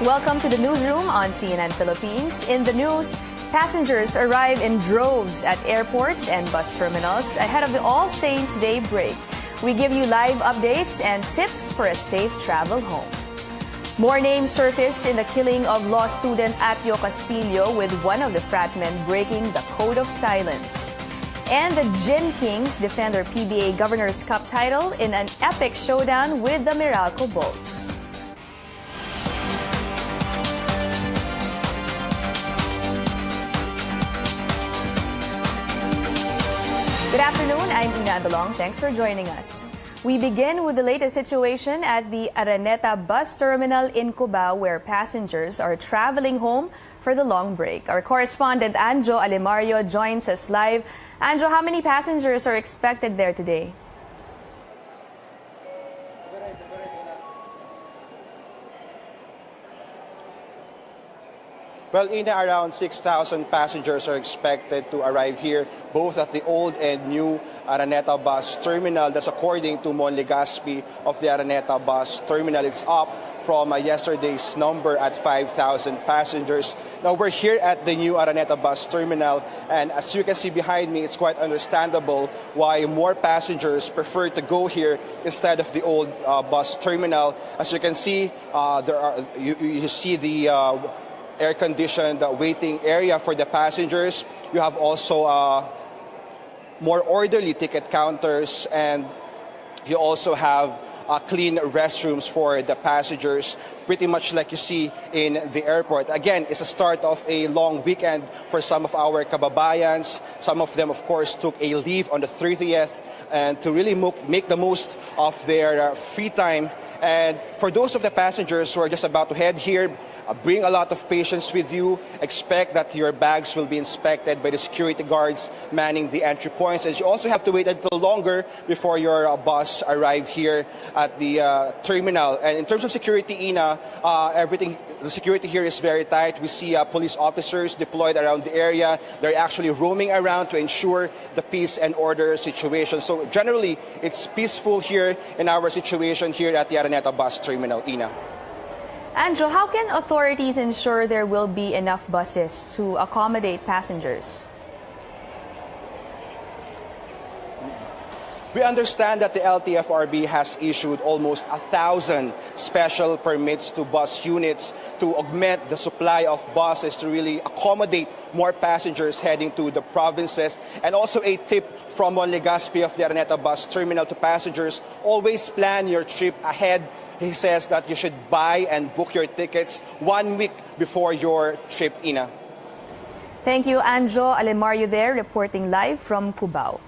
Welcome to the newsroom on CNN Philippines. In the news, passengers arrive in droves at airports and bus terminals ahead of the All Saints' Day break. We give you live updates and tips for a safe travel home. More names surface in the killing of law student Atio Castillo, with one of the frat men breaking the code of silence. And the Gin Kings defend their PBA Governor's Cup title in an epic showdown with the Meralco Bolts. Good afternoon, I'm Ina Adalong. Thanks for joining us. We begin with the latest situation at the Araneta bus terminal in Cubao, where passengers are traveling home for the long break. Our correspondent Anjo Alemario joins us live. Anjo, how many passengers are expected there today? Well, Ina, around 6,000 passengers are expected to arrive here, both at the old and new Araneta bus terminal. That's according to Mon Legaspi of the Araneta bus terminal. It's up from yesterday's number at 5,000 passengers. Now, we're here at the new Araneta bus terminal, and as you can see behind me, it's quite understandable why more passengers prefer to go here instead of the old bus terminal. As you can see, you see the air-conditioned waiting area for the passengers. You have also more orderly ticket counters, and you also have clean restrooms for the passengers, pretty much like you see in the airport. Again, it's a start of a long weekend for some of our kababayans. Some of them, of course, took a leave on the 30th and to really make the most of their free time. And for those of the passengers who are just about to head here, bring a lot of patience with you. Expect that your bags will be inspected by the security guards manning the entry points. And you also have to wait a little longer before your bus arrive here at the terminal. And in terms of security, Ina, the security here is very tight. We see police officers deployed around the area. They're actually roaming around to ensure the peace and order situation. So generally, it's peaceful here in our situation here at the Araneta bus terminal, Ina. Anjo, how can authorities ensure there will be enough buses to accommodate passengers? We understand that the LTFRB has issued almost 1,000 special permits to bus units to augment the supply of buses to really accommodate more passengers heading to the provinces. And also a tip from Mon Legaspi of the Araneta bus terminal to passengers: always plan your trip ahead. He says that you should buy and book your tickets 1 week before your trip, Ina. Thank you, Anjo Alemario there, reporting live from Cubao.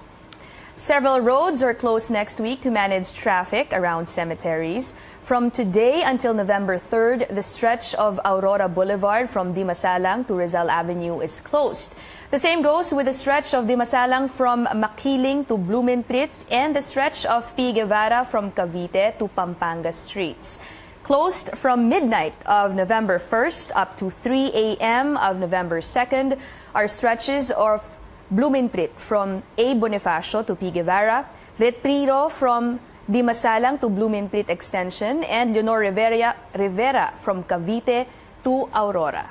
Several roads are closed next week to manage traffic around cemeteries. From today until November 3rd, the stretch of Aurora Boulevard from Dimasalang to Rizal Avenue is closed. The same goes with the stretch of Dimasalang from Makiling to Blumentritt and the stretch of P. Guevara from Cavite to Pampanga streets. Closed from midnight of November 1st up to 3 a.m. of November 2nd are stretches of Blumentritt from A. Bonifacio to P. Guevara, Retiro from Dimasalang to Blumentritt Extension, and Leonor Rivera from Cavite to Aurora.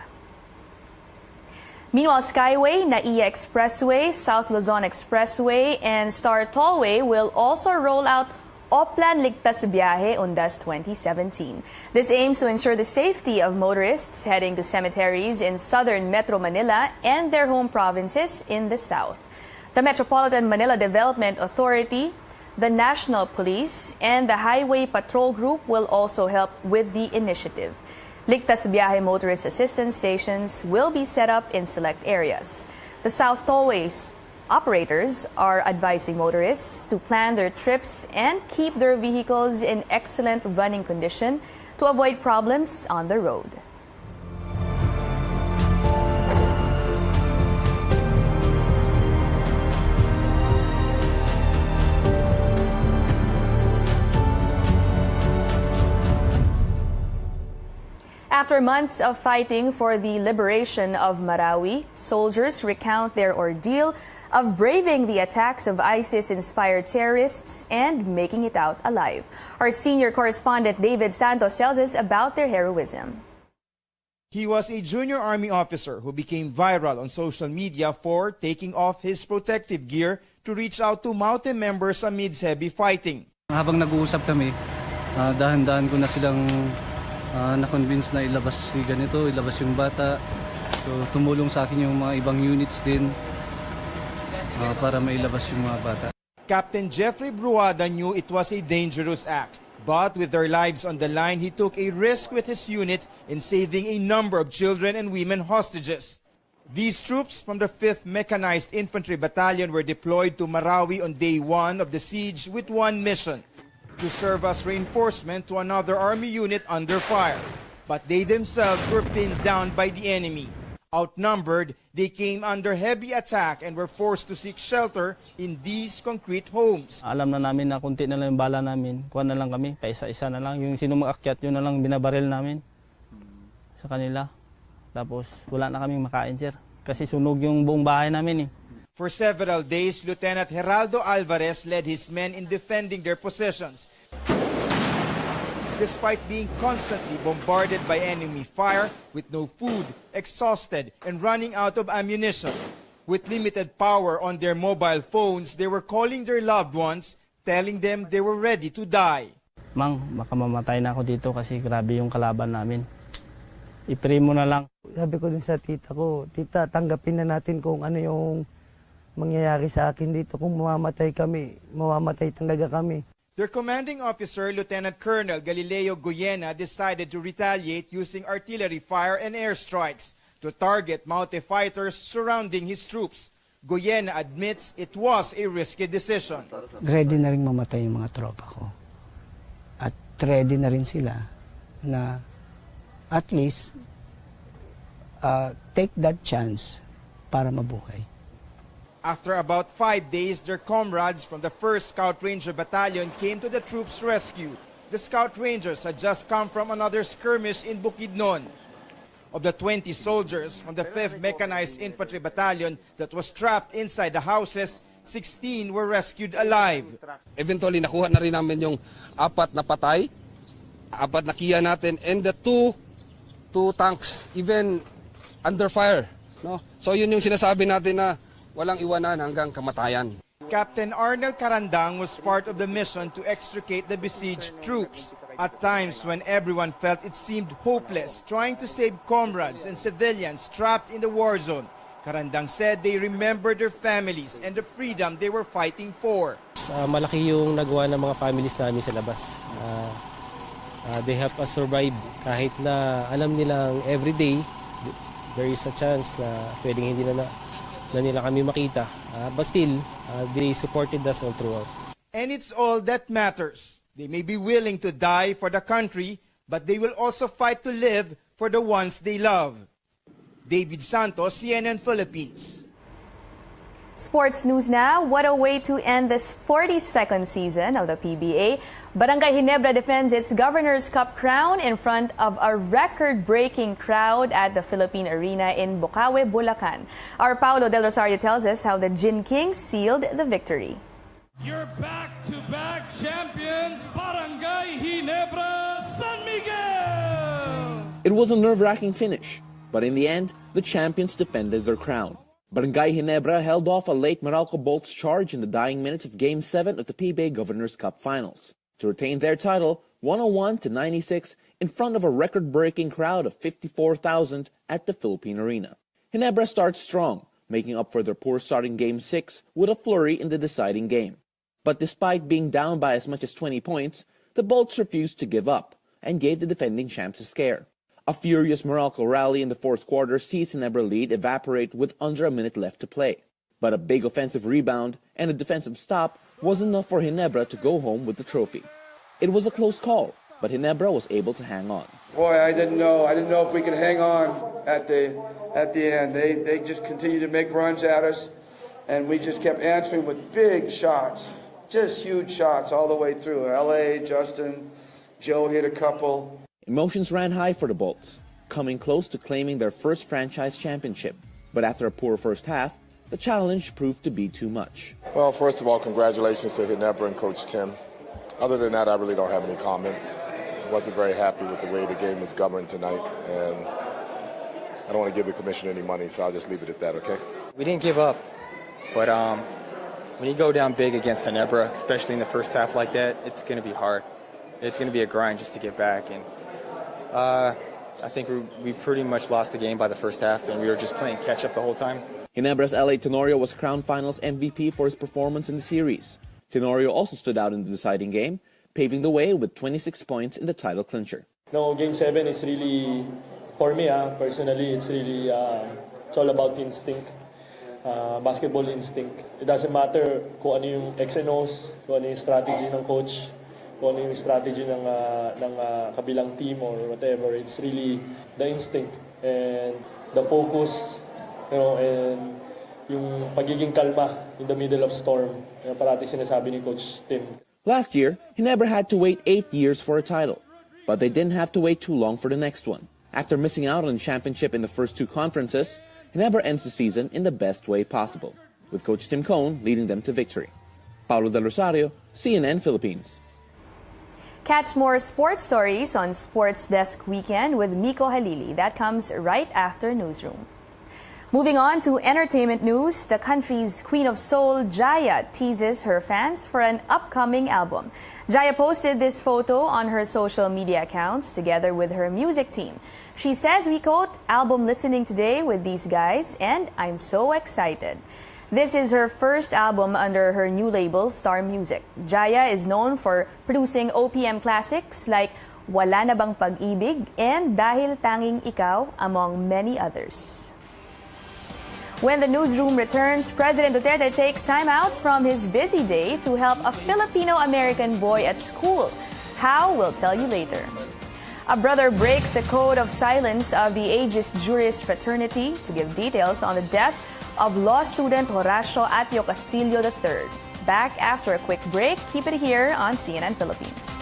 Meanwhile, Skyway, NAIA Expressway, South Luzon Expressway, and Star Tollway will also roll out Oplan Ligtas Biyahe Undas 2017. This aims to ensure the safety of motorists heading to cemeteries in southern Metro Manila and their home provinces in the south. The Metropolitan Manila Development Authority, the National Police, and the Highway Patrol Group will also help with the initiative. Ligtas Biyahe motorist assistance stations will be set up in select areas. The South Tollways operators are advising motorists to plan their trips and keep their vehicles in excellent running condition to avoid problems on the road. After months of fighting for the liberation of Marawi, soldiers recount their ordeal of braving the attacks of ISIS-inspired terrorists and making it out alive. Our senior correspondent David Santos tells us about their heroism. He was a junior army officer who became viral on social media for taking off his protective gear to reach out to Maute members amidst heavy fighting. Habang nag-uusap kami, dahan-dahan ko na silang na-convince na ilabas si ganito, ilabas yung bata. So tumulong sa akin yung mga ibang units din para mailabas yung mga bata. Captain Jeffrey Bruada knew it was a dangerous act. But with their lives on the line, he took a risk with his unit in saving a number of children and women hostages. These troops from the 5th Mechanized Infantry Battalion were deployed to Marawi on day 1 of the siege with one mission: to serve as reinforcement to another army unit under fire. But they themselves were pinned down by the enemy. Outnumbered, they came under heavy attack and were forced to seek shelter in these concrete homes. Alam na namin na kunti na lang yung bala namin. Kuha na lang kami, paisa-isa na lang. Yung sino mag-akyat, yun na lang binabaril namin sa kanila. Tapos wala na kaming makain, sir. Kasi sunog yung buong bahay namin eh. For several days, Lieutenant Geraldo Alvarez led his men in defending their possessions. Despite being constantly bombarded by enemy fire, with no food, exhausted, and running out of ammunition. With limited power on their mobile phones, they were calling their loved ones, telling them they were ready to die. Mang, baka mamatay na ako dito kasi grabe yung kalaban namin. I-pray mo na lang. Sabi ko din sa tita ko, tita, tanggapin na natin kung ano yung mangyayari sa akin dito. Kung mamamatay kami, mamamatay talaga kami. Their commanding officer, Lieutenant Colonel Galileo Goyena, decided to retaliate using artillery fire and airstrikes to target Maute fighters surrounding his troops. Goyena admits it was a risky decision. Ready na rin mamatay yung mga tropa ko. At ready na rin sila na at least take that chance para mabuhay. After about 5 days, their comrades from the 1st Scout Ranger Battalion came to the troops' rescue. The Scout Rangers had just come from another skirmish in Bukidnon. Of the 20 soldiers from the 5th Mechanized Infantry Battalion that was trapped inside the houses, 16 were rescued alive. Eventually, nakuha na rin namin yung 4 na patay, 4 na Kia natin, and the two tanks, even under fire. No? So yun yung sinasabi natin na walang iwanan hanggang kamatayan. Captain Arnel Carandang was part of the mission to extricate the besieged troops. At times when everyone felt it seemed hopeless trying to save comrades and civilians trapped in the war zone, Carandang said they remembered their families and the freedom they were fighting for. Malaki yung nagawa ng mga families namin sa labas. They help us survive kahit na alam nilang everyday there is a chance na pwedeng hindi na nila kami makita. But still, they supported us all throughout. And it's all that matters. They may be willing to die for the country, but they will also fight to live for the ones they love. David Santos, CNN Philippines. Sports news now. What a way to end this 42nd season of the PBA. Barangay Ginebra defends its Governor's Cup crown in front of a record-breaking crowd at the Philippine Arena in Bocaue, Bulacan. Our Paulo Del Rosario tells us how the Gin Kings sealed the victory. Your back-to-back champions, Barangay Ginebra San Miguel! It was a nerve-wracking finish, but in the end, the champions defended their crown. Barangay Ginebra held off a late Meralco Bolts charge in the dying minutes of Game 7 of the PBA Governor's Cup Finals to retain their title 101-96 in front of a record-breaking crowd of 54,000 at the Philippine Arena. Ginebra starts strong, making up for their poor starting Game 6 with a flurry in the deciding game. But despite being down by as much as 20 points, the Bolts refused to give up and gave the defending champs a scare. A furious Meralco rally in the fourth quarter sees Ginebra lead evaporate with under a minute left to play. But a big offensive rebound and a defensive stop was enough for Ginebra to go home with the trophy. It was a close call, but Ginebra was able to hang on. Boy, I didn't know if we could hang on at the end. They just continued to make runs at us, and we just kept answering with big shots, just huge shots all the way through. LA, Justin, Joe hit a couple. Emotions ran high for the Bolts, coming close to claiming their first franchise championship. But after a poor first half, the challenge proved to be too much. Well, first of all, congratulations to Ginebra and Coach Tim. Other than that, I really don't have any comments. I wasn't very happy with the way the game was governed tonight. And I don't want to give the commission any money, so I'll just leave it at that, okay? We didn't give up, but when you go down big against Ginebra, especially in the first half like that, it's going to be hard. It's going to be a grind just to get back. And I think we pretty much lost the game by the first half, and we were just playing catch-up the whole time. Ginebra's L.A. Tenorio was crowned finals MVP for his performance in the series. Tenorio also stood out in the deciding game, paving the way with 26 points in the title clincher. No, Game 7 is really, for me personally, it's really it's all about instinct, basketball instinct. It doesn't matter kung ano yung X and O's, kung ano yung strategy ng coach, kung ano yung strategy ng kabilang team or whatever. It's really the instinct and the focus, and yung pagiging kalma in the middle of storm. Yung parati sinasabi ni Coach Tim. Last year, Ginebra had to wait 8 years for a title, but they didn't have to wait too long for the next one. After missing out on the championship in the first 2 conferences, Ginebra ends the season in the best way possible, with Coach Tim Cone leading them to victory. Paulo Del Rosario, CNN Philippines. Catch more sports stories on Sports Desk Weekend with Miko Halili. That comes right after Newsroom. Moving on to entertainment news, the country's Queen of Soul, Jaya, teases her fans for an upcoming album. Jaya posted this photo on her social media accounts together with her music team. She says, we quote, "Album listening today with these guys and I'm so excited." This is her first album under her new label, Star Music. Jaya is known for producing OPM classics like Wala Na Bang Pag-ibig and Dahil Tanging Ikaw, among many others. When the newsroom returns, President Duterte takes time out from his busy day to help a Filipino-American boy at school. How? We'll tell you later. A brother breaks the code of silence of the ageist jurist fraternity to give details on the death of law student Horacio Atio Castillo III. Back after a quick break. Keep it here on CNN Philippines.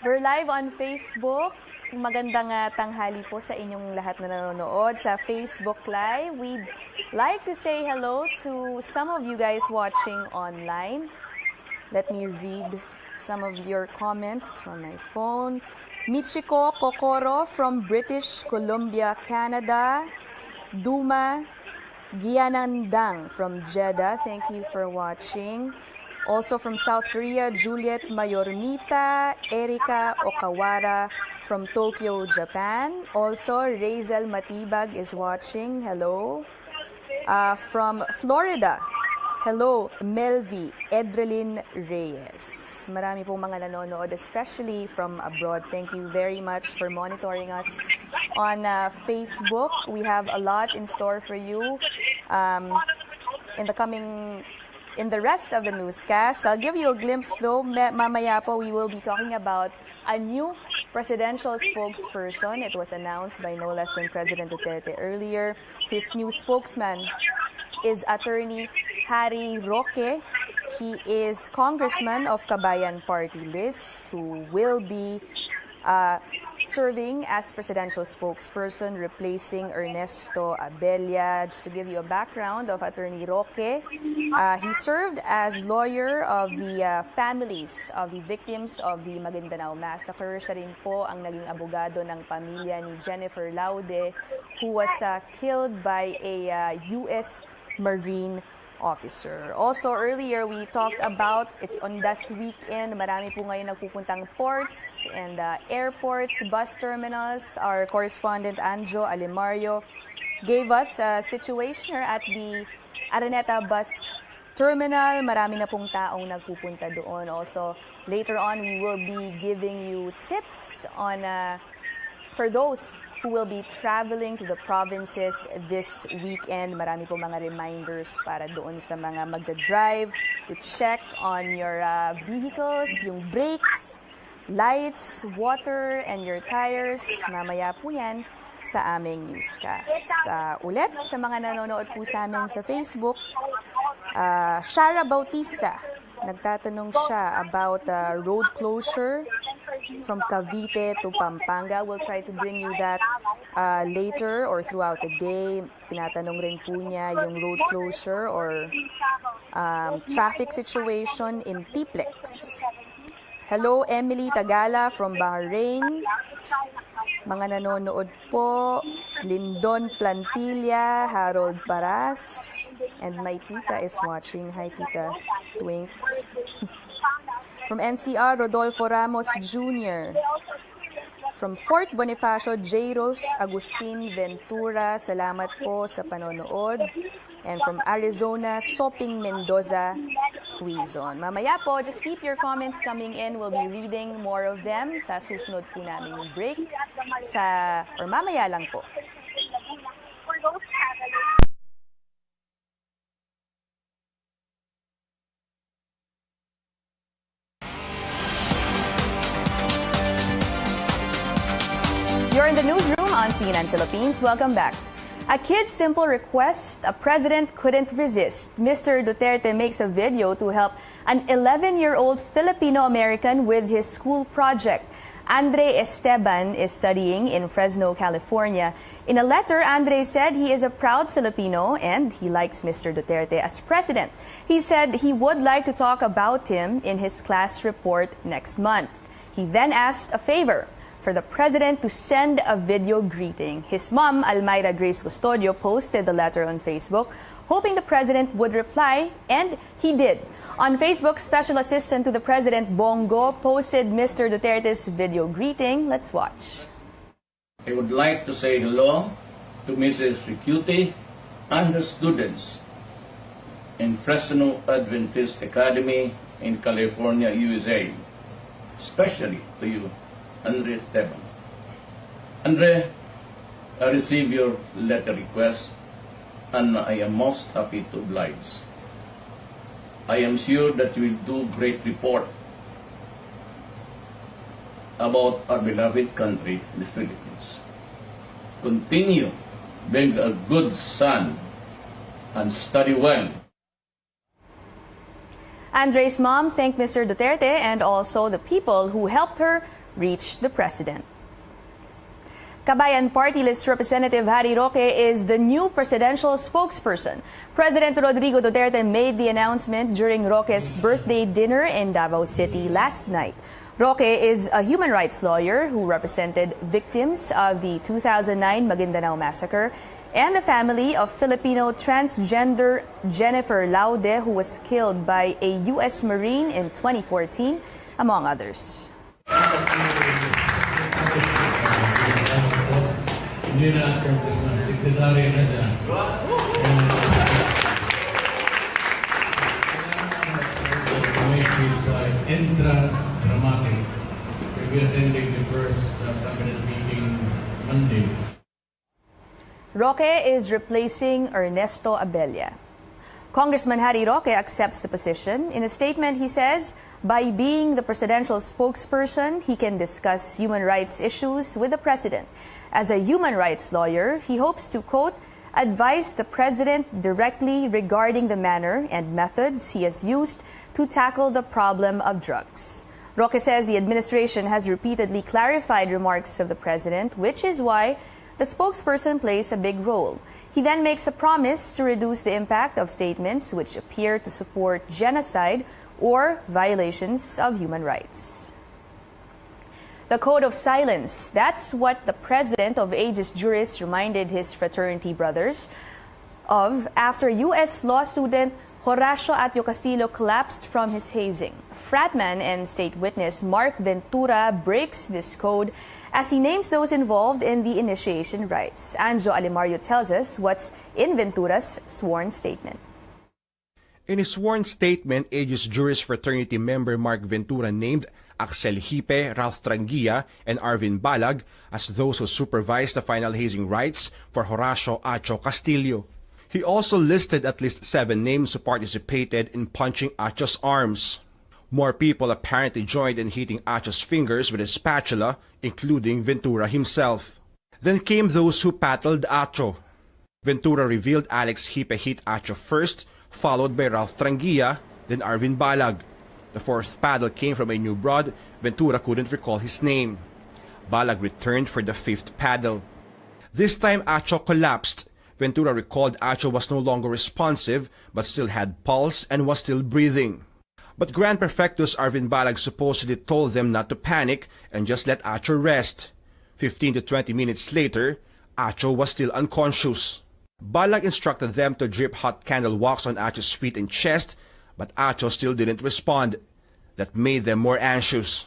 We're live on Facebook. Magandang tanghali po sa inyong lahat na nanonood sa Facebook Live. We'd like to say hello to some of you guys watching online. Let me read some of your comments from my phone. Michiko Kokoro from British Columbia, Canada. Duma Gianandang from Jeddah. Thank you for watching. Also from South Korea, Juliet Mayormita, Erika Okawara from Tokyo, Japan. Also, Razel Matibag is watching. Hello. From Florida, hello, Melvi Edrelin Reyes. Marami pong mga nanonood, especially from abroad. Thank you very much for monitoring us on Facebook. We have a lot in store for you in the rest of the newscast. I'll give you a glimpse though. Mamaya po, we will be talking about a new presidential spokesperson. It was announced by no less than President Duterte earlier. His new spokesman is Attorney Harry Roque. He is congressman of Kabayan Party list who will be serving as presidential spokesperson, replacing Ernesto Abella. Just to give you a background of Attorney Roque, he served as lawyer of the families of the victims of the Maguindanao Massacre. Siya rin po ang naging abogado ng pamilya ni Jennifer Laude, who was killed by a U.S. Marine officer. Also earlier, we talked about it's on this weekend. Marami po ngayon nagpupuntang ports and airports, bus terminals. Our correspondent Anjo Alemario gave us a situation at the Araneta bus terminal. Marami na pong taong nagpupunta doon. Also, later on, we will be giving you tips on for those who will be traveling to the provinces this weekend. Marami po mga reminders para doon sa mga magdadrive to check on your vehicles, yung brakes, lights, water, and your tires. Mamaya po yan sa aming newscast. Ulit, sa mga nanonood po sa amin sa Facebook, Shara Bautista, nagtatanong siya about road closure from Cavite to Pampanga. We'll try to bring you that later or throughout the day, tinatanong rin po niya yung road closure or traffic situation in Tiplex. Hello, Emily Tagala from Bahrain. Mga nanonood po, Lindon Plantilla, Harold Paras, and my tita is watching. Hi, Tita Twinks. From NCR, Rodolfo Ramos Jr. From Fort Bonifacio, Jairos Agustin Ventura, salamat po sa panonood. And from Arizona, Soping Mendoza, Quezon. Mamaya po, just keep your comments coming in. We'll be reading more of them sa susunod po namin break or mamaya lang po. You're in the newsroom on CNN Philippines. Welcome back. A kid's simple request a president couldn't resist. Mr. Duterte makes a video to help an 11-year-old Filipino-American with his school project. Andre Esteban is studying in Fresno, California. In a letter, Andre said he is a proud Filipino and he likes Mr. Duterte as president. He said he would like to talk about him in his class report next month. He then asked a favor for the president to send a video greeting. His mom, Almayra Grace Custodio, posted the letter on Facebook, hoping the president would reply, and he did. On Facebook, Special Assistant to the President, Bongo, posted Mr. Duterte's video greeting. Let's watch. I would like to say hello to Mrs. Ricuti and the students in Fresno Adventist Academy in California, USA, especially to you, Andre Esteban. Andre, I received your letter request and I am most happy to oblige. I am sure that you will do great report about our beloved country, the Philippines. Continue being a good son and study well. Andre's mom thanked Mr. Duterte and also the people who helped her reach the president. Kabayan Party List Representative Harry Roque is the new presidential spokesperson. President Rodrigo Duterte made the announcement during Roque's birthday dinner in Davao City last night. Roque is a human rights lawyer who represented victims of the 2009 Maguindanao massacre and the family of Filipino transgender Jennifer Laude, who was killed by a U.S. Marine in 2014, among others. Hindi na congressman, secretary na siya. To make his entrance dramatic, we'll be attending the first cabinet meeting Monday. Roque is replacing Ernesto Abella. Congressman Harry Roque accepts the position. In a statement, he says, by being the presidential spokesperson, he can discuss human rights issues with the president. As a human rights lawyer, he hopes to, quote, advise the president directly regarding the manner and methods he has used to tackle the problem of drugs. Roque says the administration has repeatedly clarified remarks of the president, which is why the spokesperson plays a big role. He then makes a promise to reduce the impact of statements which appear to support genocide or violations of human rights. The code of silence, that's what the president of Aegis Juris reminded his fraternity brothers of after U.S. law student Horacio Atio Castillo collapsed from his hazing. Fratman and state witness Mark Ventura breaks this code as he names those involved in the initiation rites. Anjo Alimario tells us what's in Ventura's sworn statement. In his sworn statement, Aegis Juris fraternity member Mark Ventura named Axel Hipe, Ralph Tranguilla, and Arvin Balag as those who supervised the final hazing rites for Horacio Atio Castillo. He also listed at least 7 names who participated in punching Atio's arms. More people apparently joined in hitting Atio's fingers with a spatula, including Ventura himself. Then came those who paddled Atio. Ventura revealed Alex Hipe hit Atio first, followed by Ralph Tranguilla, then Arvin Balag. The 4th paddle came from a new broad. Ventura couldn't recall his name. Balag returned for the 5th paddle. This time, Acho collapsed. Ventura recalled Acho was no longer responsive, but still had pulse and was still breathing. But Grand Prefectus Arvin Balag supposedly told them not to panic and just let Acho rest. 15 to 20 minutes later, Acho was still unconscious. Balag instructed them to drip hot candle wax on Acho's feet and chest, but Acho still didn't respond. That made them more anxious.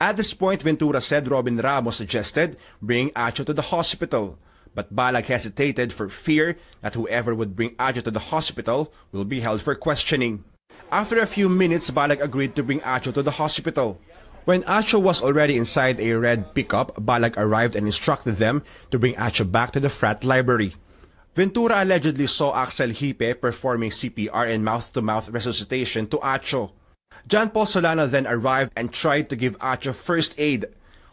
At this point, Ventura said Robin Ramos suggested bringing Acho to the hospital, but Balag hesitated for fear that whoever would bring Acho to the hospital will be held for questioning. After a few minutes, Balag agreed to bring Acho to the hospital. When Acho was already inside a red pickup, Balag arrived and instructed them to bring Acho back to the frat library. Ventura allegedly saw Axel Hipe performing CPR and mouth-to-mouth resuscitation to Acho. John Paul Solano then arrived and tried to give Acho first aid.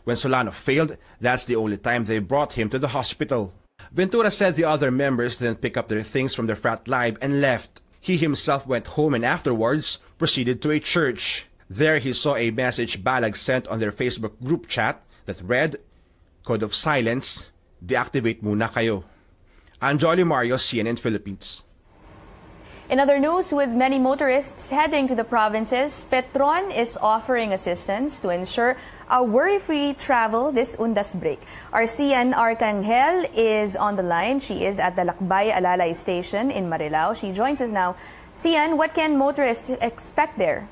When Solano failed, that's the only time they brought him to the hospital. Ventura said the other members then picked up their things from the frat lib and left. He himself went home and afterwards proceeded to a church. There he saw a message Balag sent on their Facebook group chat that read, "Code of silence, deactivate muna kayo." Anjo Mario, CNN Philippines. In other news, with many motorists heading to the provinces, Petron is offering assistance to ensure a worry-free travel this Undas break. Our CN Arcangel is on the line. She is at the Lakbay Alalay station in Marilao. She joins us now. CN, what can motorists expect there?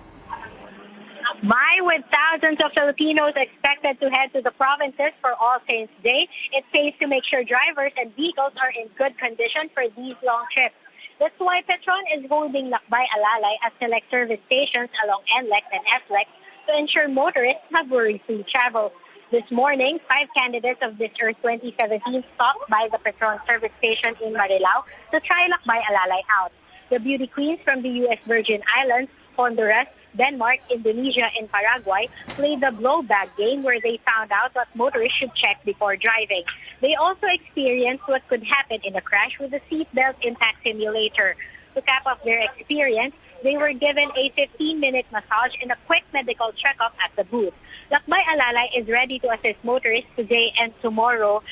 With thousands of Filipinos expected to head to the provinces for All Saints Day, it pays to make sure drivers and vehicles are in good condition for these long trips. That's why Petron is holding Lakbay Alalay at select service stations along NLEX and SLEX to ensure motorists have worry-free travel. This morning, 5 candidates of this Earth 2017 stopped by the Petron service station in Marilao to try Lakbay Alalay out. The beauty queens from the U.S. Virgin Islands, Honduras, Denmark, Indonesia, and Paraguay played the blow bag game where they found out what motorists should check before driving. They also experienced what could happen in a crash with the seatbelt impact simulator. To cap off their experience, they were given a 15-minute massage and a quick medical checkup at the booth. Lakbay Alalay is ready to assist motorists today and tomorrow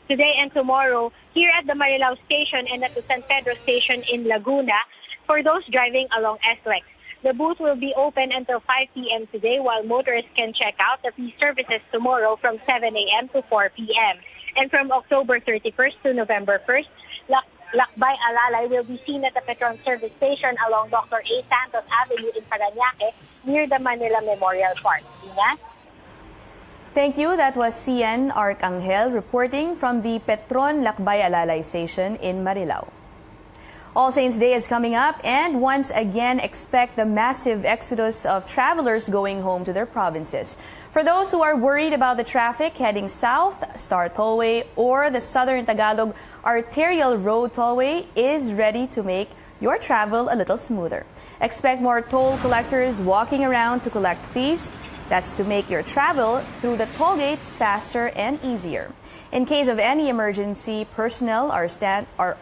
here at the Marilao station and at the San Pedro station in Laguna for those driving along SLEX. The booth will be open until 5 p.m. today, while motorists can check out the fee services tomorrow from 7 a.m. to 4 p.m. And from October 31st to November 1st, Lakbay Alalay will be seen at the Petron service station along Dr. A. Santos Avenue in Parañaque near the Manila Memorial Park. Ina? Thank you. That was CN Arcangel reporting from the Petron Lakbay Alalay station in Marilao. All Saints Day is coming up, and once again expect the massive exodus of travelers going home to their provinces. For those who are worried about the traffic heading south, Star Tollway or the Southern Tagalog Arterial Road Tollway is ready to make your travel a little smoother. Expect more toll collectors walking around to collect fees. That's to make your travel through the toll gates faster and easier. In case of any emergency, personnel are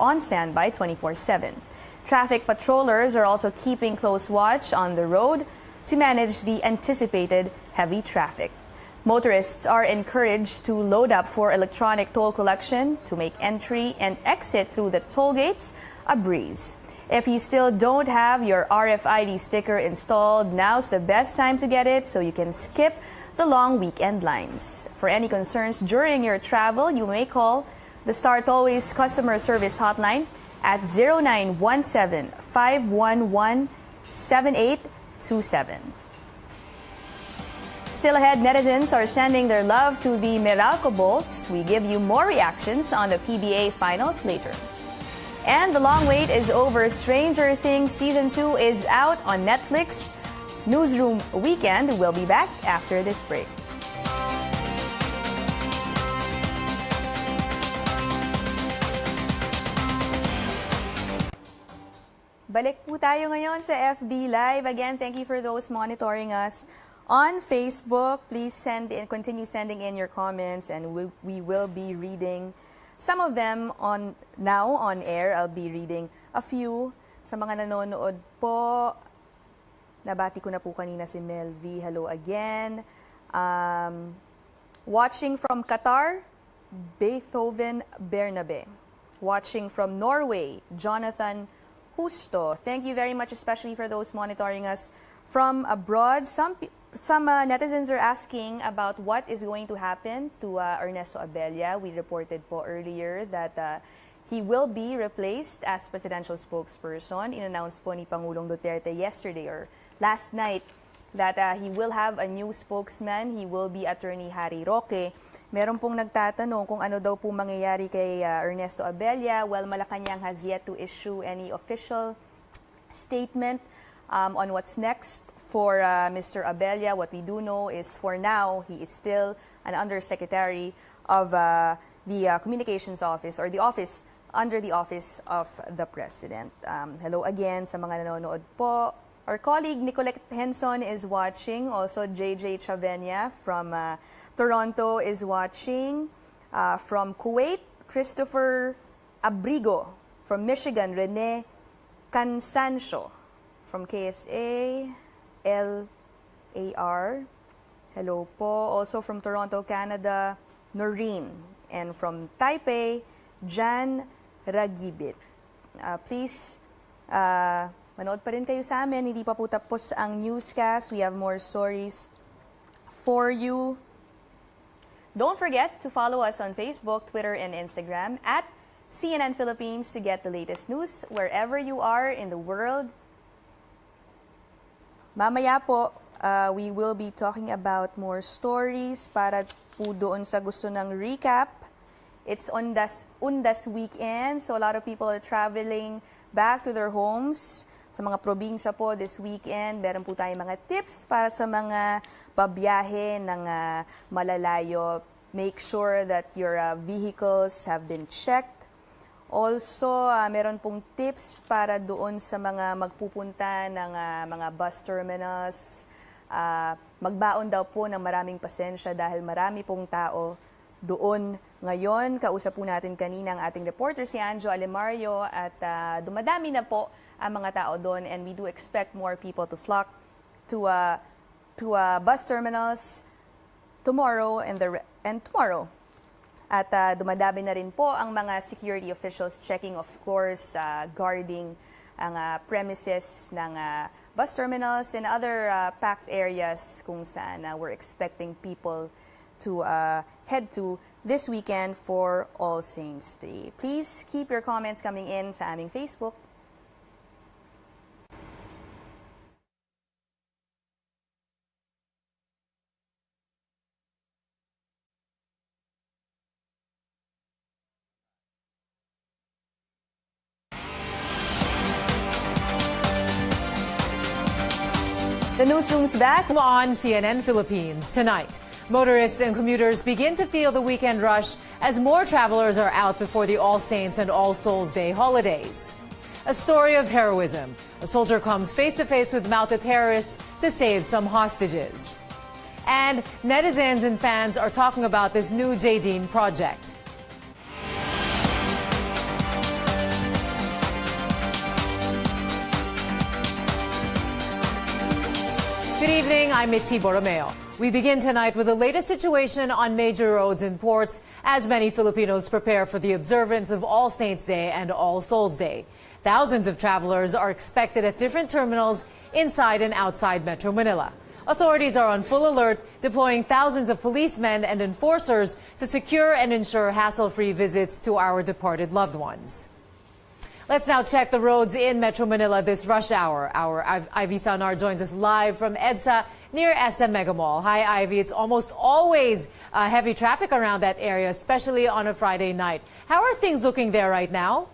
on standby 24/7. Traffic patrollers are also keeping close watch on the road to manage the anticipated heavy traffic. Motorists are encouraged to load up for electronic toll collection to make entry and exit through the toll gates a breeze. If you still don't have your RFID sticker installed, now's the best time to get it so you can skip the long weekend lines. For any concerns during your travel, you may call the Star Tollways customer service hotline at 0917-511-7827. Still ahead, netizens are sending their love to the Meralco Bolts. We give you more reactions on the PBA finals later. And the long wait is over. Stranger Things Season 2 is out on Netflix. Newsroom Weekend will be back after this break. Balik po tayo ngayon sa FB Live. Again, thank you for those monitoring us on Facebook. Please continue sending in your comments, and we will be reading some of them now on air. I'll be reading a few. Sa mga nanonood po, nabati ko na po kanina si Melvi. Hello again. Watching from Qatar, Beethoven Bernabe. Watching from Norway, Jonathan Justo. Thank you very much, especially for those monitoring us from abroad. Some netizens are asking about what is going to happen to Ernesto Abella. We reported po earlier that he will be replaced as presidential spokesperson. In-announce po ni Pangulong Duterte yesterday or last night that he will have a new spokesman. He will be Attorney Harry Roque. Meron pong nagtatanong kung ano daw po mangyayari kay Ernesto Abella. Well, Malacanang has yet to issue any official statement on what's next for Mr. Abella. What we do know is for now, he is still an undersecretary of the Communications Office or the office under the Office of the President. Hello again sa mga nanonood po. Our colleague Nicolette Henson is watching. Also, JJ Chavenia from Toronto is watching. From Kuwait, Christopher Abrigo. From Michigan, Rene Cansancio. From KSA, LAR. Hello po. Also from Toronto, Canada, Noreen. And from Taipei, Jan Ragibit. Please, manood pa rin kayo sa amin. Hindi pa po tapos ang newscast. We have more stories for you. Don't forget to follow us on Facebook, Twitter, and Instagram at CNN Philippines to get the latest news wherever you are in the world. Mamaya po, we will be talking about more stories para po doon sa gusto ng recap. It's Undas weekend, so a lot of people are traveling back to their homes. Sa mga probinsya po this weekend, meron po tayong mga tips para sa mga babiyahe ng malalayo. Make sure that your vehicles have been checked. Also, meron pong tips para doon sa mga magpupunta ng mga bus terminals. Magbaon daw po ng maraming pasensya dahil marami pong tao doon ngayon. Kausap po natin kanina ang ating reporter si Anjo Alemario at dumadami na po ang mga tao doon, and we do expect more people to flock to bus terminals tomorrow and tomorrow. At dumadami na rin po ang mga security officials checking, of course, guarding ang premises ng bus terminals and other packed areas kung saan we're expecting people to head to this weekend for All Saints Day. Please keep your comments coming in sa aming Facebook. The newsroom's back on CNN Philippines tonight. Motorists and commuters begin to feel the weekend rush as more travelers are out before the All Saints and All Souls Day holidays. A story of heroism. A soldier comes face to face with mounted terrorists to save some hostages. And netizens and fans are talking about this new Jadine project. Good evening, I'm Mitzi Borromeo. We begin tonight with the latest situation on major roads and ports as many Filipinos prepare for the observance of All Saints Day and All Souls Day. Thousands of travelers are expected at different terminals inside and outside Metro Manila. Authorities are on full alert, deploying thousands of policemen and enforcers to secure and ensure hassle-free visits to our departed loved ones. Let's now check the roads in Metro Manila this rush hour. Our Ivy Sanar joins us live from EDSA near SM Mega Mall. Hi, Ivy. It's almost always heavy traffic around that area, especially on a Friday night. How are things looking there right now?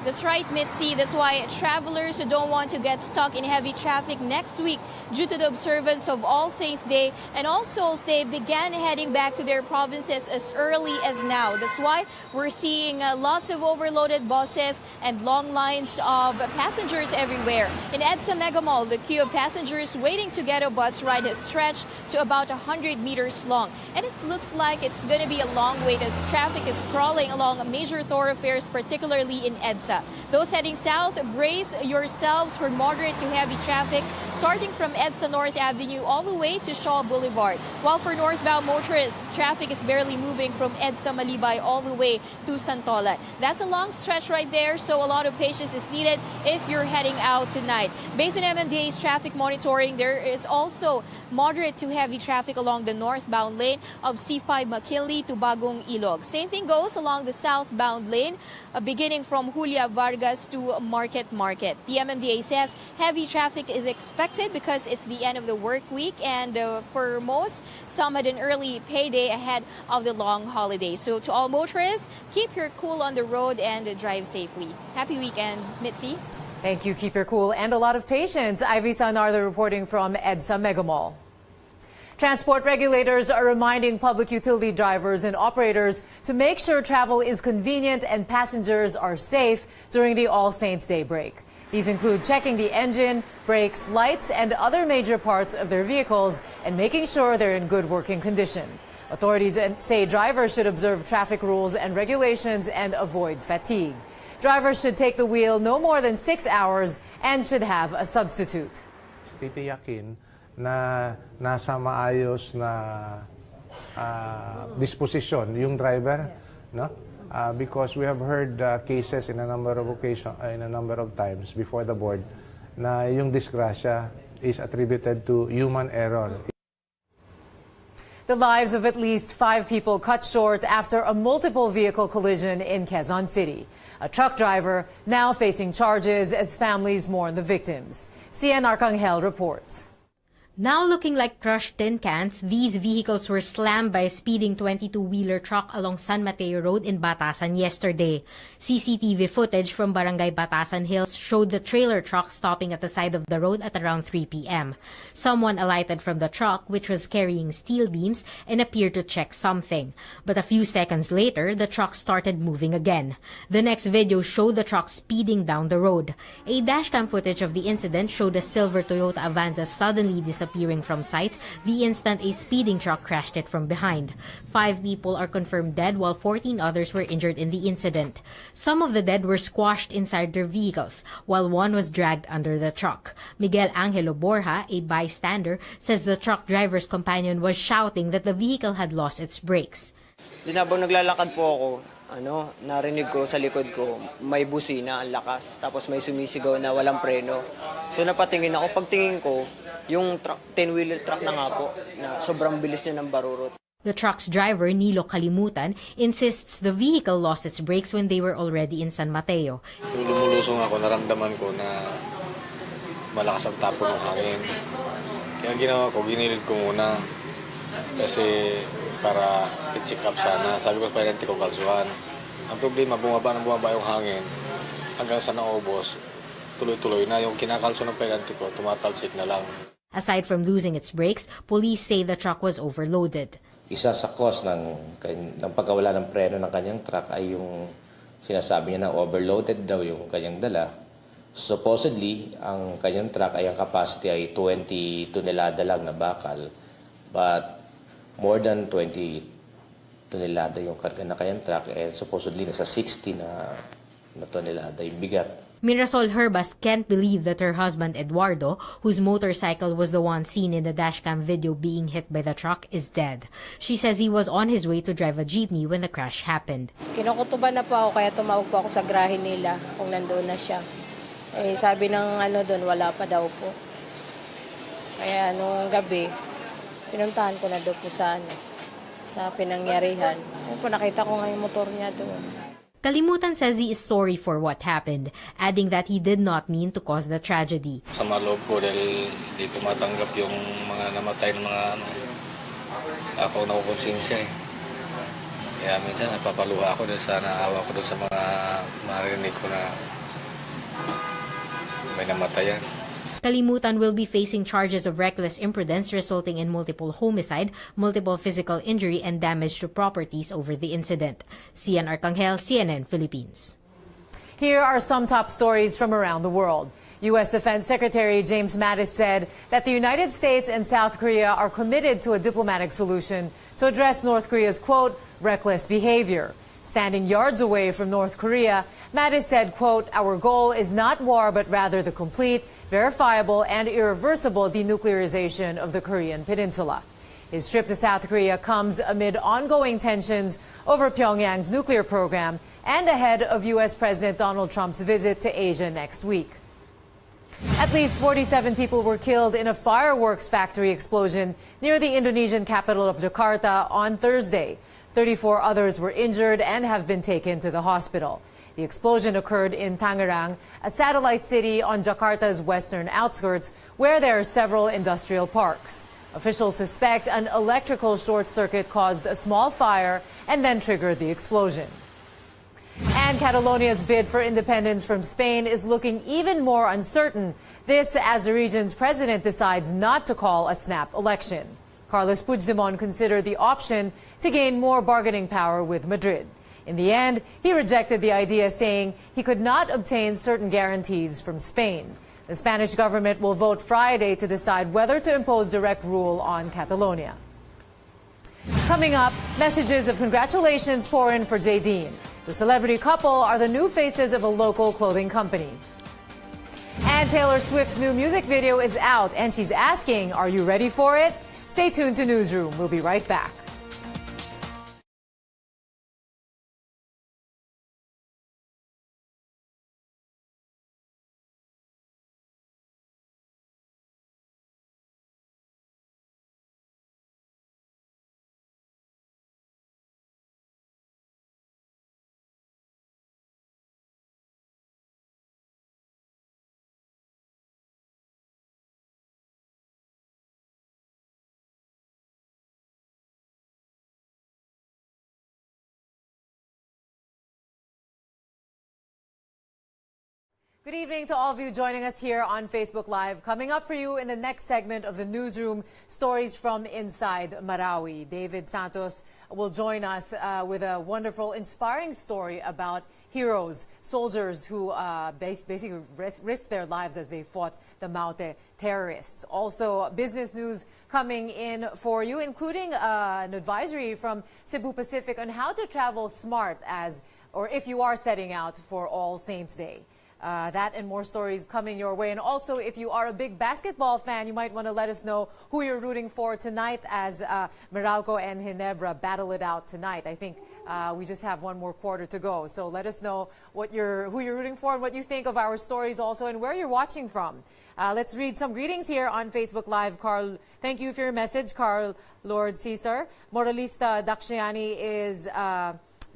That's right, Mitzi. That's why travelers who don't want to get stuck in heavy traffic next week due to the observance of All Saints Day and All Souls Day began heading back to their provinces as early as now. That's why we're seeing lots of overloaded buses and long lines of passengers everywhere. In EDSA Mega Mall, the queue of passengers waiting to get a bus ride has stretched to about 100 meters long. And it looks like it's going to be a long wait as traffic is crawling along major thoroughfares, particularly in EDSA. Those heading south, brace yourselves for moderate to heavy traffic, starting from EDSA North Avenue all the way to Shaw Boulevard. While for northbound motorists, traffic is barely moving from EDSA Malibay all the way to Santolan. That's a long stretch right there, so a lot of patience is needed if you're heading out tonight. Based on MMDA's traffic monitoring, there is also moderate to heavy traffic along the northbound lane of C5 McKinley to Bagong Ilog. Same thing goes along the southbound lane, beginning from Julia Vargas to Market. The MMDA says heavy traffic is expected because it's the end of the work week, and for most, some had an early payday ahead of the long holiday. So to all motorists, keep your cool on the road and drive safely. Happy weekend, Mitzi. Thank you. Keep your cool and a lot of patience. Ivy Sanardo reporting from EDSA Mega Mall. Transport regulators are reminding public utility drivers and operators to make sure travel is convenient and passengers are safe during the All Saints Day break. These include checking the engine, brakes, lights, and other major parts of their vehicles and making sure they're in good working condition. Authorities say drivers should observe traffic rules and regulations and avoid fatigue. Drivers should take the wheel no more than 6 hours and should have a substitute. Titiyakin na nasa maayos na disposition yung driver, no? Because we have heard cases in a number of occasions, in a number of times before the board, na yung disgrasya is attributed to human error. The lives of at least 5 people cut short after a multiple vehicle collision in Quezon City. A truck driver now facing charges as families mourn the victims. CN Arcangel reports. Now looking like crushed tin cans, these vehicles were slammed by a speeding 22-wheeler truck along San Mateo Road in Batasan yesterday. CCTV footage from Barangay Batasan Hills showed the trailer truck stopping at the side of the road at around 3 p.m. Someone alighted from the truck, which was carrying steel beams, and appeared to check something. But a few seconds later, the truck started moving again. The next video showed the truck speeding down the road. A dashcam footage of the incident showed a silver Toyota Avanza suddenly disappearing from sight the instant a speeding truck crashed it from behind. 5 people are confirmed dead while 14 others were injured in the incident. Some of the dead were squashed inside their vehicles, while one was dragged under the truck. Miguel Angelo Borja, a bystander, says the truck driver's companion was shouting that the vehicle had lost its brakes. Habang naglalakad po ako, narinig ko sa likod ko, may busina, ang lakas. Tapos may sumisigaw na walang preno. So napatingin ako, pagtingin ko, yung 10-wheeler truck na nga po, na sobrang bilis niya ng barurot. The truck's driver, Nilo Kalimutan, insists the vehicle lost its brakes when they were already in San Mateo. Lumulusong ako, naramdaman ko na malakas ang tapo ng hangin. Kaya ginawa ko, ginilid ko muna. Kasi para i-check up sana. Sabi ko, parang ko kalsuhan. Ang problema, bumaba yung hangin. Hanggang sa naubos, tuloy-tuloy na. Yung kinakalso ng parang ko, tumatalsik na lang. Aside from losing its brakes, police say the truck was overloaded. Isa sa cause ng pagkawala ng preno ng kanyang truck ay yung sinasabi niya na overloaded daw yung kanyang dala. Supposedly, ang kanyang truck ay ang capacity ay 20 tonelada lang na bakal. But more than 20 tonelada yung karga na kanyang truck and supposedly nasa 60 na tonelada yung bigat. Mirasol Herbas can't believe that her husband Eduardo, whose motorcycle was the one seen in the dashcam video being hit by the truck, is dead. She says he was on his way to drive a jeepney when the crash happened. Kinukutuban na po ako kaya tumawag po ako sa grahe nila kung nandoon na siya. Sabi ng doon wala pa daw po. Kaya nung gabi, pinuntahan ko na daw po sa pinangyarihan. Nakita ko nga yung motor niya doon. Kalimutan says he is sorry for what happened, adding that he did not mean to cause the tragedy. Sa maloob ko dahil di ko matanggap yung mga namatay ng mga ako nakukonsensya eh. Kaya minsan napapaluha ako dahil sa naawa ko doon sa mga marinig ko na may namatayan. Kalimutan will be facing charges of reckless imprudence resulting in multiple homicide, multiple physical injury, and damage to properties over the incident. CN Arcangel, CNN Philippines. Here are some top stories from around the world. U.S. Defense Secretary James Mattis said that the United States and South Korea are committed to a diplomatic solution to address North Korea's, quote, reckless behavior. Standing yards away from North Korea, Mattis said, quote, "Our goal is not war, but rather the complete, verifiable, and irreversible denuclearization of the Korean peninsula." His trip to South Korea comes amid ongoing tensions over Pyongyang's nuclear program and ahead of U.S. President Donald Trump's visit to Asia next week. At least 47 people were killed in a fireworks factory explosion near the Indonesian capital of Jakarta on Thursday. 34 others were injured and have been taken to the hospital. The explosion occurred in Tangerang, a satellite city on Jakarta's western outskirts, where there are several industrial parks. Officials suspect an electrical short circuit caused a small fire and then triggered the explosion. And Catalonia's bid for independence from Spain is looking even more uncertain. This as the region's president decides not to call a snap election. Carles Puigdemont considered the option to gain more bargaining power with Madrid. In the end, he rejected the idea, saying he could not obtain certain guarantees from Spain. The Spanish government will vote Friday to decide whether to impose direct rule on Catalonia. Coming up, messages of congratulations pour in for Jay Dean. The celebrity couple are the new faces of a local clothing company. And Taylor Swift's new music video is out, and she's asking, are you ready for it? Stay tuned to Newsroom. We'll be right back. Good evening to all of you joining us here on Facebook Live. Coming up for you in the next segment of the Newsroom, stories from inside Marawi. David Santos will join us with a wonderful, inspiring story about heroes, soldiers who basically risked their lives as they fought the Maute terrorists. Also, business news coming in for you, including an advisory from Cebu Pacific on how to travel smart or if you are setting out for All Saints Day. That and more stories coming your way. And also, if you are a big basketball fan, you might want to let us know who you're rooting for tonight as Meralco and Ginebra battle it out tonight. I think we just have one more quarter to go. So let us know who you're rooting for and what you think of our stories also and where you're watching from. Let's read some greetings here on Facebook Live. Carl, thank you for your message, Carl Lord Caesar. Moralista Dakshiani is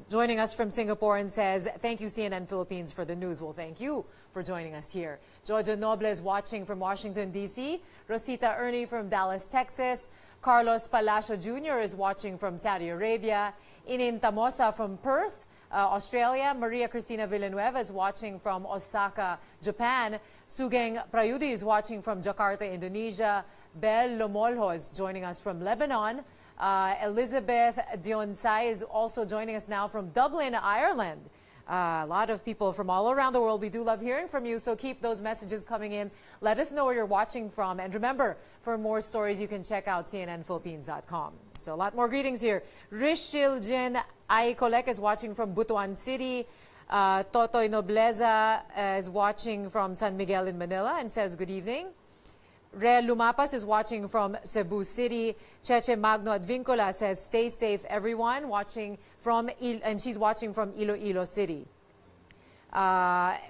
joining us from Singapore and says, thank you, CNN Philippines, for the news. Well, thank you for joining us here. Jojo Noble is watching from Washington, D.C. Rosita Ernie from Dallas, Texas. Carlos Palacio Jr. is watching from Saudi Arabia. Inin Tamosa from Perth, Australia. Maria Cristina Villanueva is watching from Osaka, Japan. Sugeng Prayudi is watching from Jakarta, Indonesia. Bel Lomolho is joining us from Lebanon. Elizabeth Dionsai is also joining us now from Dublin, Ireland. A lot of people from all around the world. We do love hearing from you, so keep those messages coming in. Let us know where you're watching from. And remember, for more stories, you can check out cnnphilippines.com. So a lot more greetings here. Rishiljen Aikolek is watching from Butuan City. Totoy Nobleza is watching from San Miguel in Manila and says good evening. Rel Lumapas is watching from Cebu City. Cheche Magno Advincula says, stay safe, everyone, and she's watching from Iloilo City.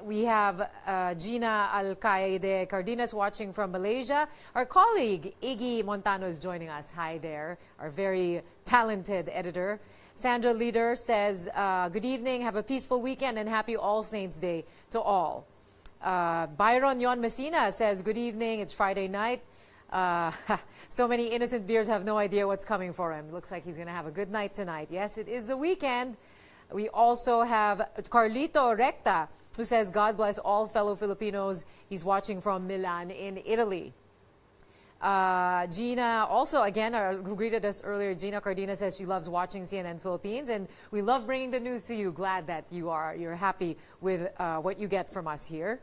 We have Gina Alcaide Cardenas watching from Malaysia. Our colleague, Iggy Montano, is joining us. Hi there, our very talented editor. Sandra Leader says, good evening, have a peaceful weekend, and happy All Saints Day to all. Byron Yon Messina says, good evening, it's Friday night. So many innocent beers have no idea what's coming for him. Looks like he's going to have a good night tonight. Yes, it is the weekend. We also have Carlito Recta, who says, God bless all fellow Filipinos. He's watching from Milan in Italy. Gina also, again, who greeted us earlier, Gina Cardina says she loves watching CNN Philippines, and we love bringing the news to you. Glad that you're happy with what you get from us here.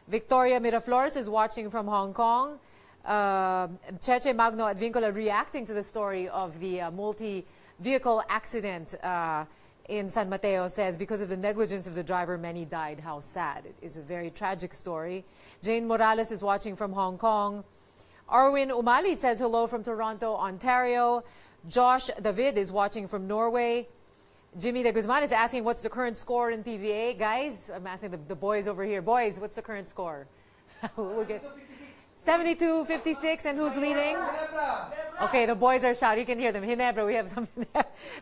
Victoria Miraflores is watching from Hong Kong. Cheche Magno Advincula reacting to the story of the multi-vehicle accident in San Mateo says because of the negligence of the driver, many died. How sad. It is a very tragic story. Jane Morales is watching from Hong Kong. Arwin Umali says hello from Toronto, Ontario. Josh David is watching from Norway. Jimmy De Guzman is asking what's the current score in PBA. Guys, I'm asking the boys over here. Boys, what's the current score? We'll get 72-56, and who's leading? Okay, the boys are shouting. You can hear them. Ginebra, we have some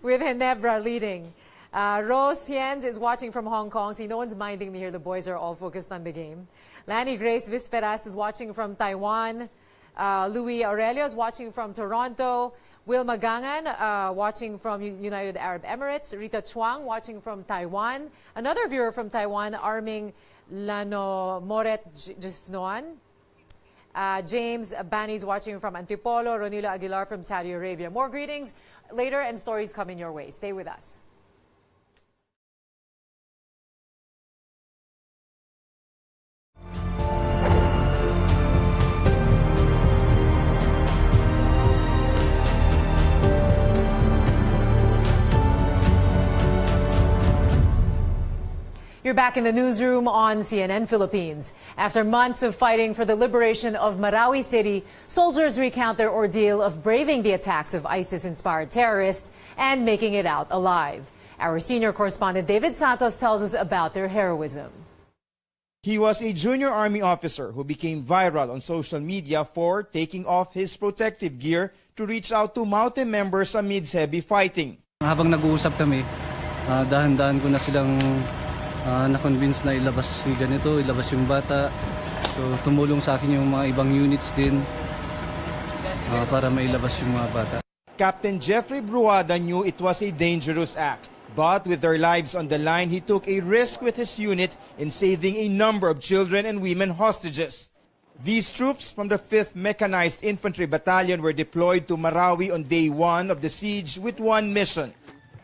with Ginebra leading. Rose Hiens is watching from Hong Kong. See, no one's minding me here. The boys are all focused on the game. Lanny Grace Visperas is watching from Taiwan. Louis Aurelio is watching from Toronto. Will Magangan watching from United Arab Emirates. Rita Chuang watching from Taiwan. Another viewer from Taiwan, Arming Lano Moret Gisnoan. James Bani's watching from Antipolo. Ronilo Aguilar from Saudi Arabia. More greetings later and stories coming your way. Stay with us. You're back in the newsroom on CNN Philippines. After months of fighting for the liberation of Marawi City, soldiers recount their ordeal of braving the attacks of ISIS-inspired terrorists and making it out alive. Our senior correspondent David Santos tells us about their heroism. He was a junior army officer who became viral on social media for taking off his protective gear to reach out to mountain members amidst heavy fighting. Habang nag-uusap kami, dahan-dahan ko na silang na-convince na ilabas si ganito, ilabas yung bata. So tumulong sa akin yung mga ibang units din para mailabas yung mga bata. Captain Jeffrey Bruada knew it was a dangerous act. But with their lives on the line, he took a risk with his unit in saving a number of children and women hostages. These troops from the 5th Mechanized Infantry Battalion were deployed to Marawi on day 1 of the siege with one mission: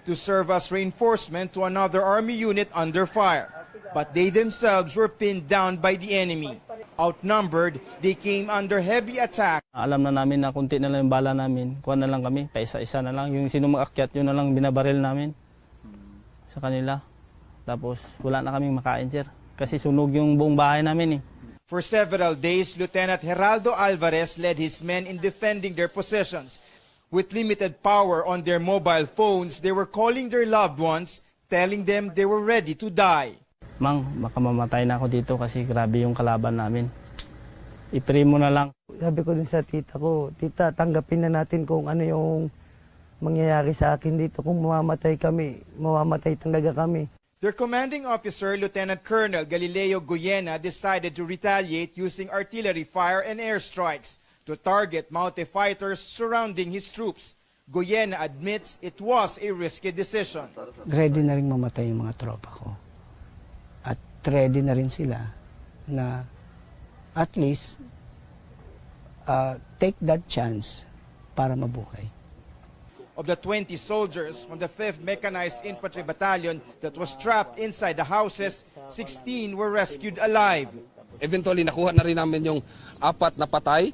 to serve as reinforcement to another army unit under fire. But they themselves were pinned down by the enemy. Outnumbered, they came under heavy attack. Alam na namin na kunti na lang yung bala namin. Kuha na lang kami, paisa-isa na lang. Yung sino mag-akyat, yun na lang binabaril namin sa kanila. Tapos wala na kaming makain, sir. Kasi sunog yung buong bahay namin eh. For several days, Lieutenant Geraldo Alvarez led his men in defending their possessions. With limited power on their mobile phones, they were calling their loved ones, telling them they were ready to die. Mang, baka mamatay na ako dito kasi grabe yung kalaban namin. I-pray mo na lang. Sabi ko din sa tita ko, tita, tanggapin na natin kung ano yung mangyayari sa akin dito. Kung mamamatay kami, mamamatay talaga kami. Their commanding officer, Lieutenant Colonel Galileo Goyena, decided to retaliate using artillery fire and airstrikes to target Maute fighters surrounding his troops. Goyena admits it was a risky decision. Ready na rin mamatay yung mga tropa ko. At ready na rin sila na at least take that chance para mabuhay. Of the 20 soldiers from the 5th Mechanized Infantry Battalion that was trapped inside the houses, 16 were rescued alive. Eventually, nakuha na rin namin yung 4 na patay,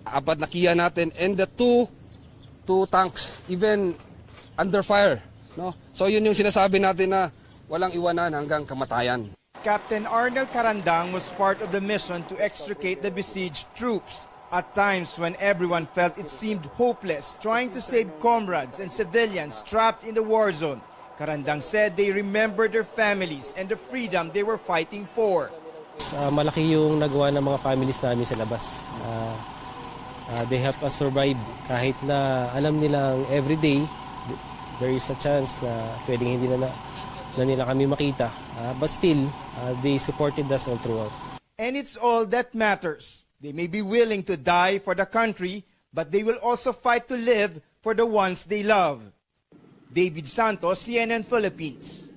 4 na kiya natin, and the two tanks even under fire. No? So yun yung sinasabi natin na walang iwanan hanggang kamatayan. Captain Arnel Carandang was part of the mission to extricate the besieged troops. At times when everyone felt it seemed hopeless trying to save comrades and civilians trapped in the war zone, Carandang said they remembered their families and the freedom they were fighting for. Malaki yung nagawa ng mga families namin sa labas. They help us survive kahit na alam nilang everyday there is a chance na pwedeng hindi na nila kami makita. But still, they supported us all throughout. And it's all that matters. They may be willing to die for the country, but they will also fight to live for the ones they love. David Santos, CNN Philippines.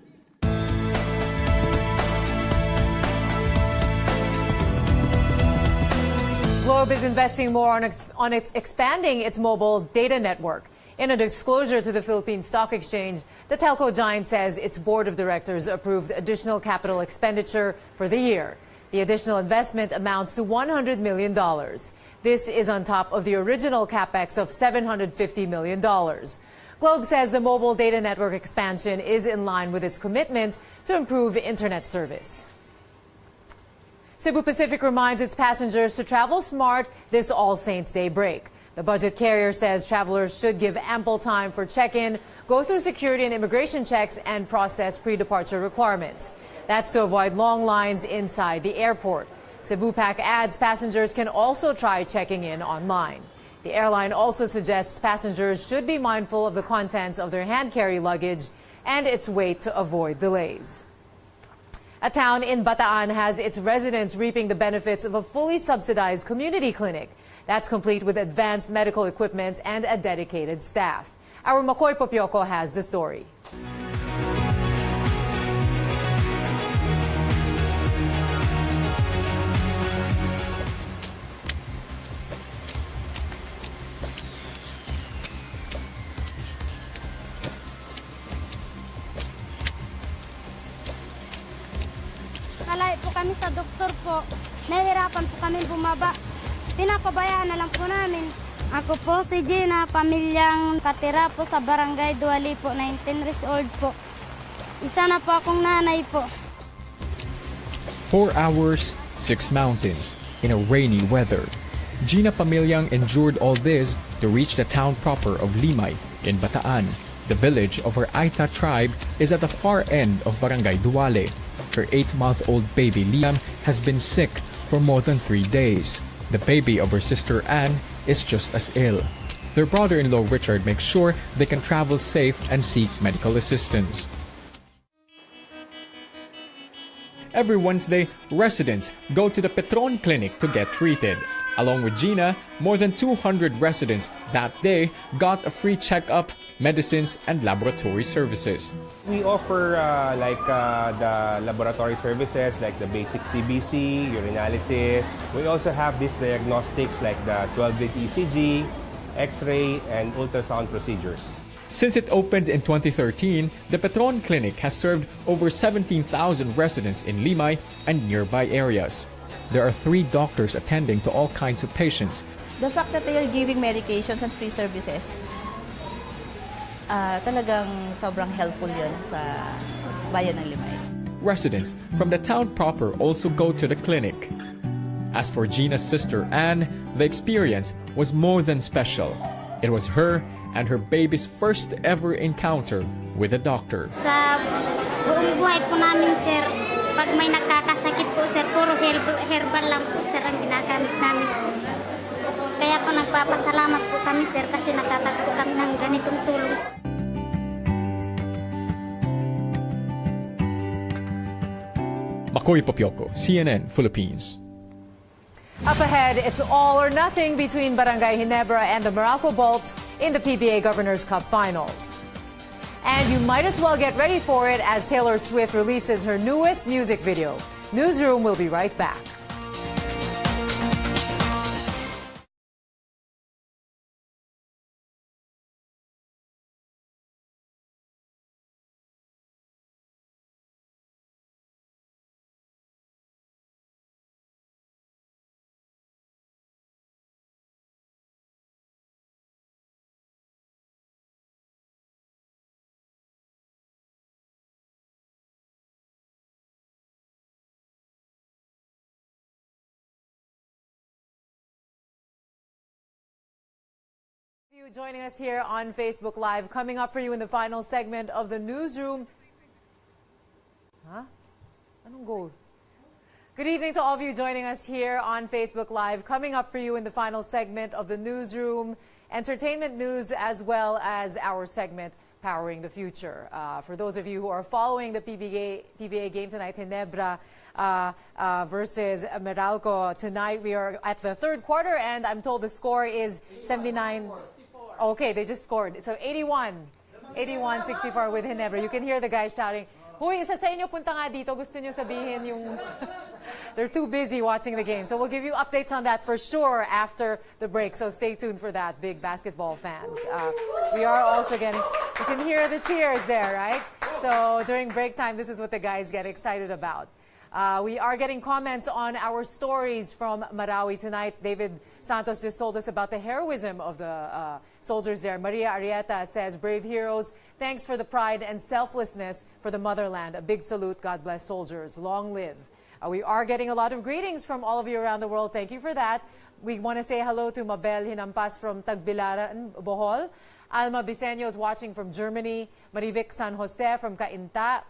Globe is investing more on expanding its mobile data network. In a disclosure to the Philippine Stock Exchange, the telco giant says its board of directors approved additional capital expenditure for the year. The additional investment amounts to $100 million. This is on top of the original capex of $750 million. Globe says the mobile data network expansion is in line with its commitment to improve internet service. Cebu Pacific reminds its passengers to travel smart this All Saints Day break. The budget carrier says travelers should give ample time for check-in, go through security and immigration checks, and process pre-departure requirements. That's to avoid long lines inside the airport. Cebu PAC adds passengers can also try checking in online. The airline also suggests passengers should be mindful of the contents of their hand-carry luggage and its weight to avoid delays. A town in Bataan has its residents reaping the benefits of a fully subsidized community clinic. That's complete with advanced medical equipment and a dedicated staff. Our Makoy Popioko has the story. Kalay po kami sa doktor po. Nahihirapan po kami bumaba. Pinapabayaan na lang po namin. Ako po si Gina, pamilyang katira po sa Barangay Duali po, 19 years old po. Isa na po akong nanay po. 4 hours, 6 mountains, in a rainy weather. Gina Pamilyang endured all this to reach the town proper of Limay in Bataan. The village of her Aita tribe is at the far end of Barangay Duale. Her 8-month-old baby Liam has been sick for more than 3 days. The baby of her sister Anne is just as ill. Their brother-in-law Richard makes sure they can travel safe and seek medical assistance. Every Wednesday, residents go to the Petron Clinic to get treated. Along with Gina, more than 200 residents that day got a free checkup, medicines, and laboratory services. We offer the laboratory services like the basic CBC, urinalysis. We also have these diagnostics like the 12-lead ECG, X-ray, and ultrasound procedures. Since it opened in 2013, the Petron Clinic has served over 17,000 residents in Limay and nearby areas. There are 3 doctors attending to all kinds of patients. The fact that they are giving medications and free services, talagang sobrang helpful yun sa bayan ng Limay. Residents from the town proper also go to the clinic. As for Gina's sister Anne, the experience was more than special. It was her and her baby's first ever encounter with a doctor. Sa buong buhay po namin, sir, pag may nakakasakit po, sir, puro herbal lang po, sir, ang ginagamit namin. Kaya po nagpapasalamat po kami, sir, kasi natatanggap po kami ng ganitong tulong. Makoy Popioko, CNN Philippines. Up ahead, it's all or nothing between Barangay Ginebra and the Meralco Bolts in the PBA Governors Cup Finals. And you might as well get ready for it as Taylor Swift releases her newest music video. Newsroom will be right back. You joining us here on Facebook Live. Coming up for you in the final segment of the Newsroom. Anong goal? Good evening to all of you joining us here on Facebook Live. Coming up for you in the final segment of the Newsroom, entertainment news as well as our segment Powering the Future. For those of you who are following the PBA game tonight, Ginebra versus Meralco. Tonight we are at the 3rd quarter and I'm told the score is 79. Okay, they just scored. So 81-64 with Ginebra. You can hear the guys shouting, "Huy, isa sa inyo punta nga dito. Gusto nyo sabihin yung..." They're too busy watching the game. So we'll give you updates on that for sure after the break. So stay tuned for that, big basketball fans. We are also getting... You can hear the cheers there, right? So during break time, this is what the guys get excited about. We are getting comments on our stories from Marawi tonight. David Santos just told us about the heroism of the soldiers there. Maria Arrieta says, brave heroes, thanks for the pride and selflessness for the motherland. A big salute. God bless soldiers. Long live. We are getting a lot of greetings from all of you around the world. Thank you for that. We want to say hello to Mabel Hinampas from Tagbilaran, Bohol. Alma Biseño is watching from Germany. Marivic San Jose from Cainta.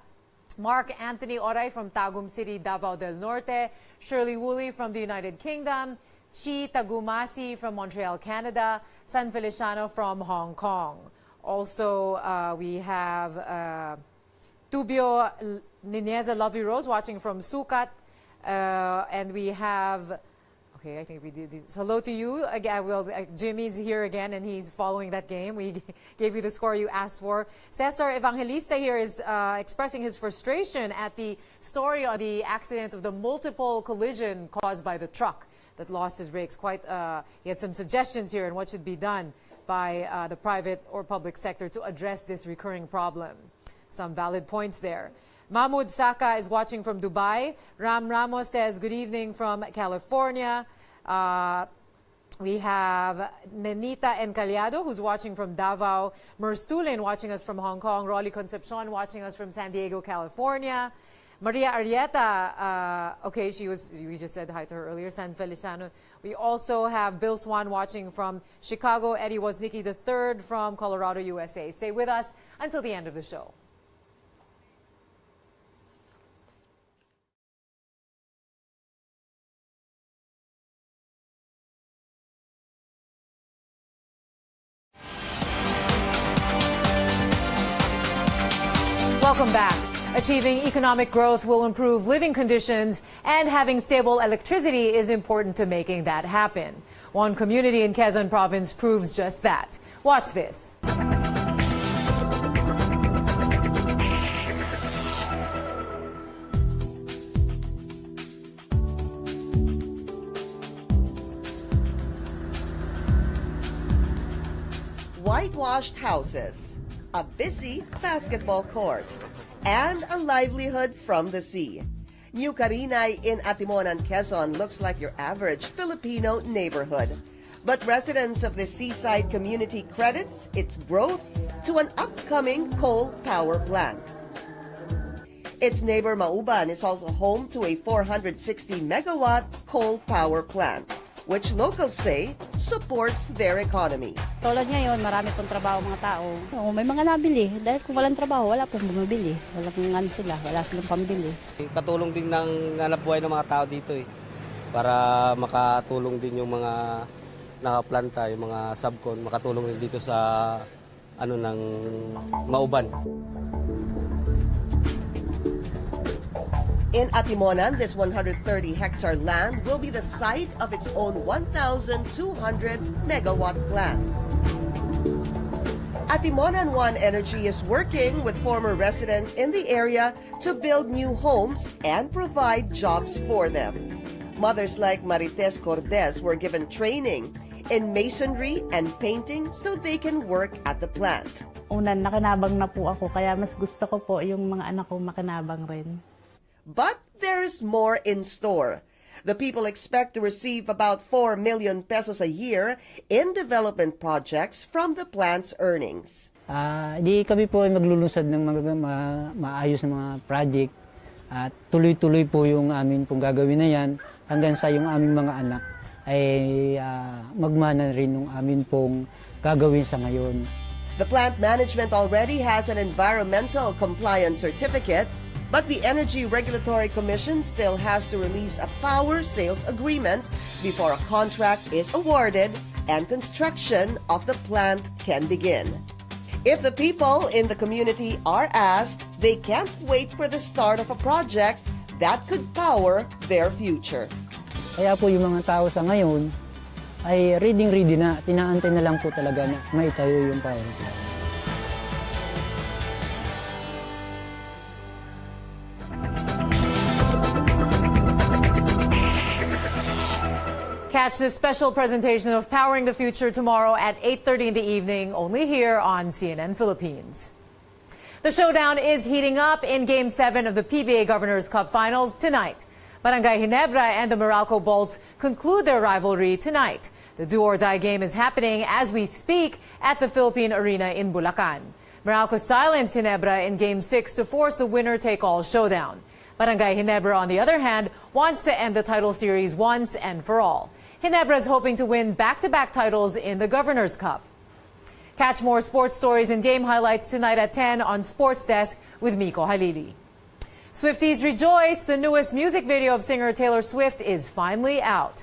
Mark Anthony Oray from Tagum City, Davao del Norte. Shirley Woolley from the United Kingdom. Chi Tagumasi from Montreal, Canada. San Feliciano from Hong Kong. Also, we have Tubio Nineza Lovely Rose watching from Sucat. And we have, okay, I think we did this. Hello to you again. Well, Jimmy's here again, and he's following that game. We gave you the score you asked for. Cesar Evangelista here is expressing his frustration at the story on the accident of the multiple collision caused by the truck that lost his brakes. He had some suggestions here on what should be done by the private or public sector to address this recurring problem. Some valid points there. Mahmoud Saka is watching from Dubai. Ram Ramos says, good evening from California. We have Nenita Encaliado, who's watching from Davao. Merstulin watching us from Hong Kong. Rolly Concepcion watching us from San Diego, California. Maria Arrieta, okay, we just said hi to her earlier, San Feliciano. We also have Bill Swan watching from Chicago. Eddie Woznicki III from Colorado, USA. Stay with us until the end of the show. Welcome back. Achieving economic growth will improve living conditions, and having stable electricity is important to making that happen. One community in Quezon Province proves just that. Watch this. Whitewashed houses, a busy basketball court, and a livelihood from the sea. New Carinay in Atimonan, Quezon looks like your average Filipino neighborhood. But residents of the seaside community credits its growth to an upcoming coal power plant. Its neighbor Mauban is also home to a 460-megawatt coal power plant, which locals say supports their economy. Tulad ngayon, marami pong trabaho mga tao. May mga nabili. Dahil kung walang trabaho, wala pong bumibili. Wala silang pambili. Katulong din ng hanapbuhay ng mga tao dito para makatulong din yung mga nakaplanta, yung mga subcon, makatulong din dito sa ng Mauban. In Atimonan, this 130-hectare land will be the site of its own 1,200-megawatt plant. Atimonan One Energy is working with former residents in the area to build new homes and provide jobs for them. Mothers like Marites Cordes were given training in masonry and painting so they can work at the plant. Unan, nakinabang na po ako, kaya mas gusto ko po yung mga anak ko makinabang rin. But there is more in store. The people expect to receive about 4 million pesos a year in development projects from the plant's earnings. Di kami po ay maglulunsad ng maayos na mga project at tuloy-tuloy po yung amin pong gagawin na yan hanggang sa yung aming mga anak ay magmana rin yung amin pong gagawin sa ngayon. The plant management already has an environmental compliance certificate, but the Energy Regulatory Commission still has to release a power sales agreement before a contract is awarded and construction of the plant can begin. If the people in the community are asked, they can't wait for the start of a project that could power their future. Kaya po yung mga tao sa ngayon ay ready na, tinaantay na lang po talaga na maitayo yung power plant. Catch this special presentation of Powering the Future tomorrow at 8:30 in the evening, only here on CNN Philippines. The showdown is heating up in Game 7 of the PBA Governors Cup Finals tonight. Barangay Ginebra and the Meralco Bolts conclude their rivalry tonight. The do-or-die game is happening as we speak at the Philippine Arena in Bulacan. Meralco silenced Ginebra in Game 6 to force the winner-take-all showdown. Barangay Ginebra, on the other hand, wants to end the title series once and for all. Ginebra is hoping to win back-to-back titles in the Governors Cup. Catch more sports stories and game highlights tonight at 10 on Sports Desk with Miko Halili. Swifties rejoice! The newest music video of singer Taylor Swift is finally out.